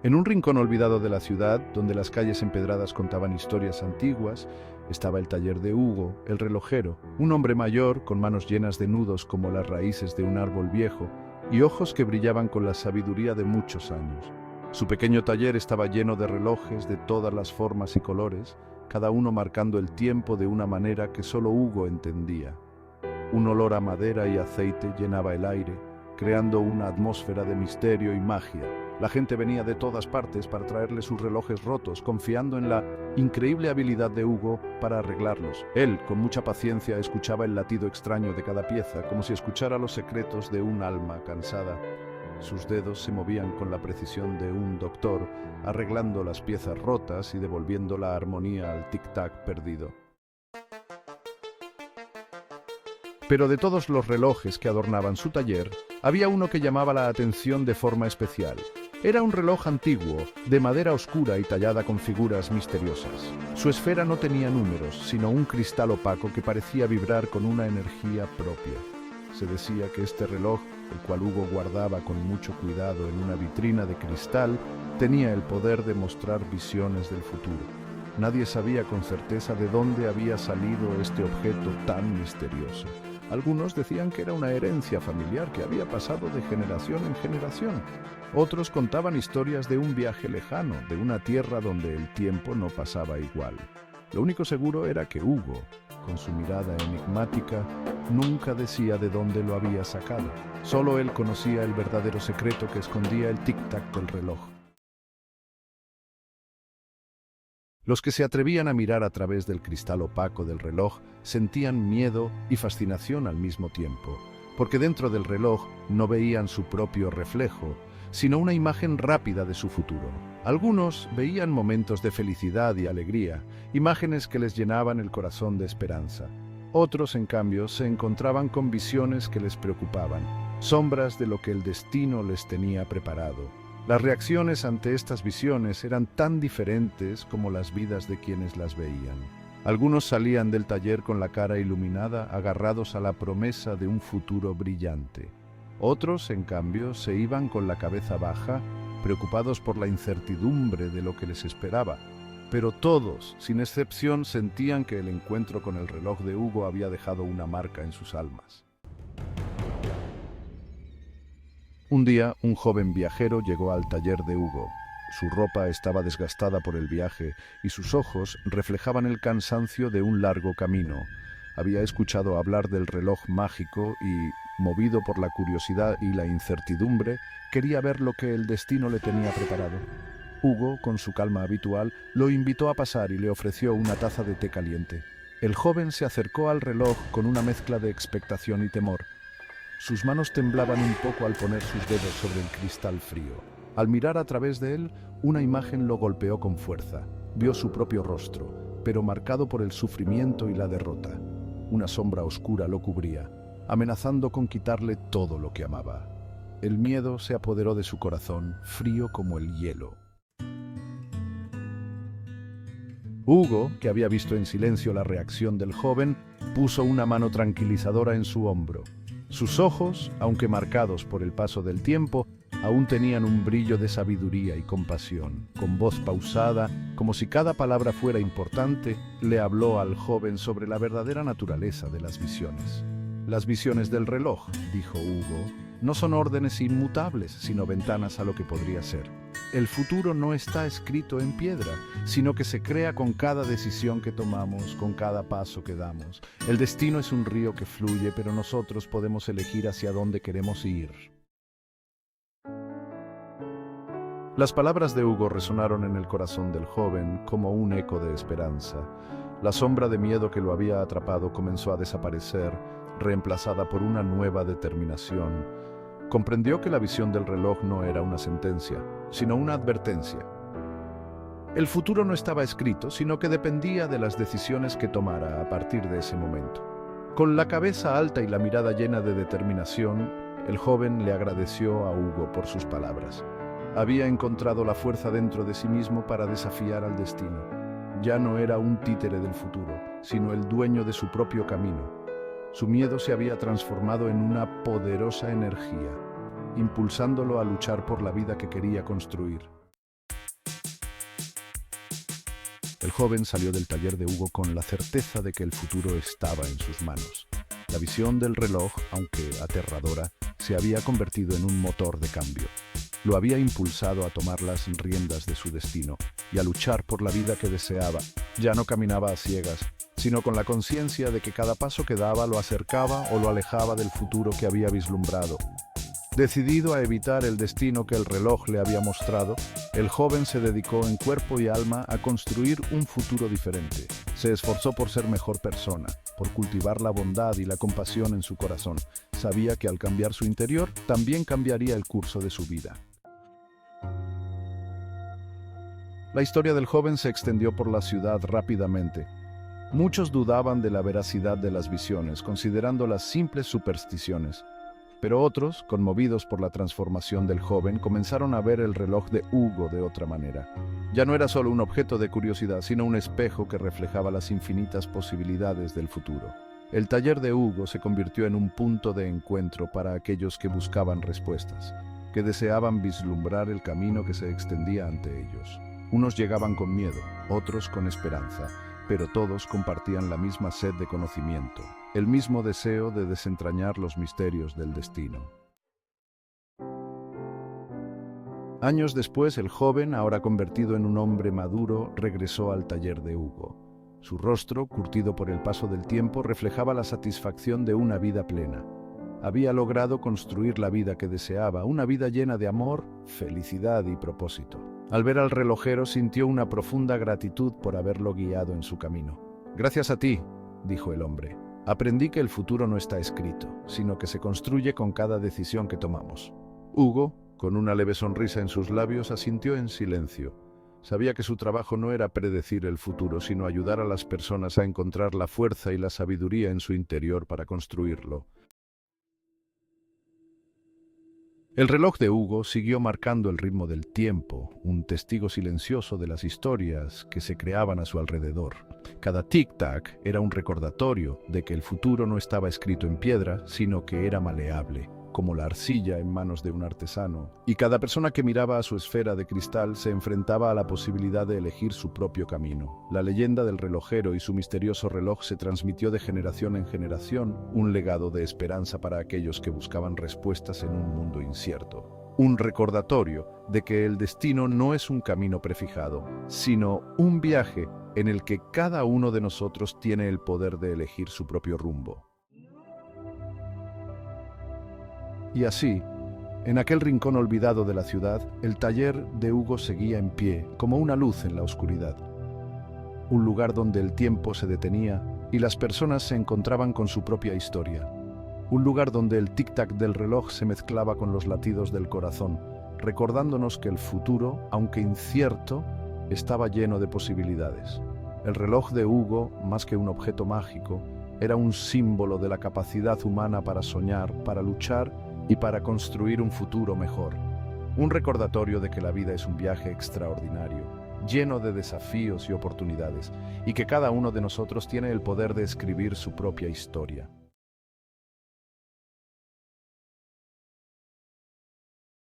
En un rincón olvidado de la ciudad, donde las calles empedradas contaban historias antiguas, estaba el taller de Hugo, el relojero, un hombre mayor con manos llenas de nudos como las raíces de un árbol viejo y ojos que brillaban con la sabiduría de muchos años. Su pequeño taller estaba lleno de relojes de todas las formas y colores, cada uno marcando el tiempo de una manera que solo Hugo entendía. Un olor a madera y aceite llenaba el aire, creando una atmósfera de misterio y magia. La gente venía de todas partes para traerle sus relojes rotos, confiando en la increíble habilidad de Hugo para arreglarlos. Él, con mucha paciencia, escuchaba el latido extraño de cada pieza, como si escuchara los secretos de un alma cansada. Sus dedos se movían con la precisión de un doctor, arreglando las piezas rotas y devolviendo la armonía al tic-tac perdido. Pero de todos los relojes que adornaban su taller, había uno que llamaba la atención de forma especial. Era un reloj antiguo, de madera oscura y tallada con figuras misteriosas. Su esfera no tenía números, sino un cristal opaco que parecía vibrar con una energía propia. Se decía que este reloj, el cual Hugo guardaba con mucho cuidado en una vitrina de cristal, tenía el poder de mostrar visiones del futuro. Nadie sabía con certeza de dónde había salido este objeto tan misterioso. Algunos decían que era una herencia familiar que había pasado de generación en generación. Otros contaban historias de un viaje lejano, de una tierra donde el tiempo no pasaba igual. Lo único seguro era que Hugo, con su mirada enigmática, nunca decía de dónde lo había sacado. Solo él conocía el verdadero secreto que escondía el tic-tac del reloj. Los que se atrevían a mirar a través del cristal opaco del reloj sentían miedo y fascinación al mismo tiempo, porque dentro del reloj no veían su propio reflejo, sino una imagen rápida de su futuro. Algunos veían momentos de felicidad y alegría, imágenes que les llenaban el corazón de esperanza. Otros, en cambio, se encontraban con visiones que les preocupaban, sombras de lo que el destino les tenía preparado. Las reacciones ante estas visiones eran tan diferentes como las vidas de quienes las veían. Algunos salían del taller con la cara iluminada, agarrados a la promesa de un futuro brillante. Otros, en cambio, se iban con la cabeza baja, preocupados por la incertidumbre de lo que les esperaba. Pero todos, sin excepción, sentían que el encuentro con el reloj de Hugo había dejado una marca en sus almas. Un día, un joven viajero llegó al taller de Hugo. Su ropa estaba desgastada por el viaje y sus ojos reflejaban el cansancio de un largo camino. Había escuchado hablar del reloj mágico y, movido por la curiosidad y la incertidumbre, quería ver lo que el destino le tenía preparado. Hugo, con su calma habitual, lo invitó a pasar y le ofreció una taza de té caliente. El joven se acercó al reloj con una mezcla de expectación y temor. Sus manos temblaban un poco al poner sus dedos sobre el cristal frío. Al mirar a través de él, una imagen lo golpeó con fuerza. Vio su propio rostro, pero marcado por el sufrimiento y la derrota. Una sombra oscura lo cubría, amenazando con quitarle todo lo que amaba. El miedo se apoderó de su corazón, frío como el hielo. Hugo, que había visto en silencio la reacción del joven, puso una mano tranquilizadora en su hombro. Sus ojos, aunque marcados por el paso del tiempo, aún tenían un brillo de sabiduría y compasión. Con voz pausada, como si cada palabra fuera importante, le habló al joven sobre la verdadera naturaleza de las visiones. Las visiones del reloj, dijo Hugo, no son órdenes inmutables, sino ventanas a lo que podría ser. El futuro no está escrito en piedra, sino que se crea con cada decisión que tomamos, con cada paso que damos. El destino es un río que fluye, pero nosotros podemos elegir hacia dónde queremos ir. Las palabras de Hugo resonaron en el corazón del joven como un eco de esperanza. La sombra de miedo que lo había atrapado comenzó a desaparecer, reemplazada por una nueva determinación. Comprendió que la visión del reloj no era una sentencia, sino una advertencia. El futuro no estaba escrito, sino que dependía de las decisiones que tomara a partir de ese momento. Con la cabeza alta y la mirada llena de determinación, el joven le agradeció a Hugo por sus palabras. Había encontrado la fuerza dentro de sí mismo para desafiar al destino. Ya no era un títere del futuro, sino el dueño de su propio camino. Su miedo se había transformado en una poderosa energía, impulsándolo a luchar por la vida que quería construir. joven salió del taller de Hugo con la certeza de que el futuro estaba en sus manos. La visión del reloj, aunque aterradora, se había convertido en un motor de cambio. Lo había impulsado a tomar las riendas de su destino y a luchar por la vida que deseaba. Ya no caminaba a ciegas, sino con la conciencia de que cada paso que daba lo acercaba o lo alejaba del futuro que había vislumbrado. Decidido a evitar el destino que el reloj le había mostrado, el joven se dedicó en cuerpo y alma a construir un futuro diferente. Se esforzó por ser mejor persona, por cultivar la bondad y la compasión en su corazón. Sabía que al cambiar su interior, también cambiaría el curso de su vida. La historia del joven se extendió por la ciudad rápidamente. Muchos dudaban de la veracidad de las visiones, considerándolas simples supersticiones. Pero otros, conmovidos por la transformación del joven, comenzaron a ver el reloj de Hugo de otra manera. Ya no era solo un objeto de curiosidad, sino un espejo que reflejaba las infinitas posibilidades del futuro. El taller de Hugo se convirtió en un punto de encuentro para aquellos que buscaban respuestas, que deseaban vislumbrar el camino que se extendía ante ellos. Unos llegaban con miedo, otros con esperanza, pero todos compartían la misma sed de conocimiento, el mismo deseo de desentrañar los misterios del destino. Años después, el joven, ahora convertido en un hombre maduro, regresó al taller de Hugo. Su rostro, curtido por el paso del tiempo, reflejaba la satisfacción de una vida plena. Había logrado construir la vida que deseaba, una vida llena de amor, felicidad y propósito. Al ver al relojero, sintió una profunda gratitud por haberlo guiado en su camino. «Gracias a ti», dijo el hombre, «aprendí que el futuro no está escrito, sino que se construye con cada decisión que tomamos». Hugo, con una leve sonrisa en sus labios, asintió en silencio. Sabía que su trabajo no era predecir el futuro, sino ayudar a las personas a encontrar la fuerza y la sabiduría en su interior para construirlo. El reloj de Hugo siguió marcando el ritmo del tiempo, un testigo silencioso de las historias que se creaban a su alrededor. Cada tic-tac era un recordatorio de que el futuro no estaba escrito en piedra, sino que era maleable, como la arcilla en manos de un artesano. Y cada persona que miraba a su esfera de cristal se enfrentaba a la posibilidad de elegir su propio camino. La leyenda del relojero y su misterioso reloj se transmitió de generación en generación, un legado de esperanza para aquellos que buscaban respuestas en un mundo incierto. Un recordatorio de que el destino no es un camino prefijado, sino un viaje en el que cada uno de nosotros tiene el poder de elegir su propio rumbo. Y así, en aquel rincón olvidado de la ciudad, el taller de Hugo seguía en pie, como una luz en la oscuridad. Un lugar donde el tiempo se detenía y las personas se encontraban con su propia historia. Un lugar donde el tic-tac del reloj se mezclaba con los latidos del corazón, recordándonos que el futuro, aunque incierto, estaba lleno de posibilidades. El reloj de Hugo, más que un objeto mágico, era un símbolo de la capacidad humana para soñar, para luchar y para construir un futuro mejor. Un recordatorio de que la vida es un viaje extraordinario, lleno de desafíos y oportunidades, y que cada uno de nosotros tiene el poder de escribir su propia historia.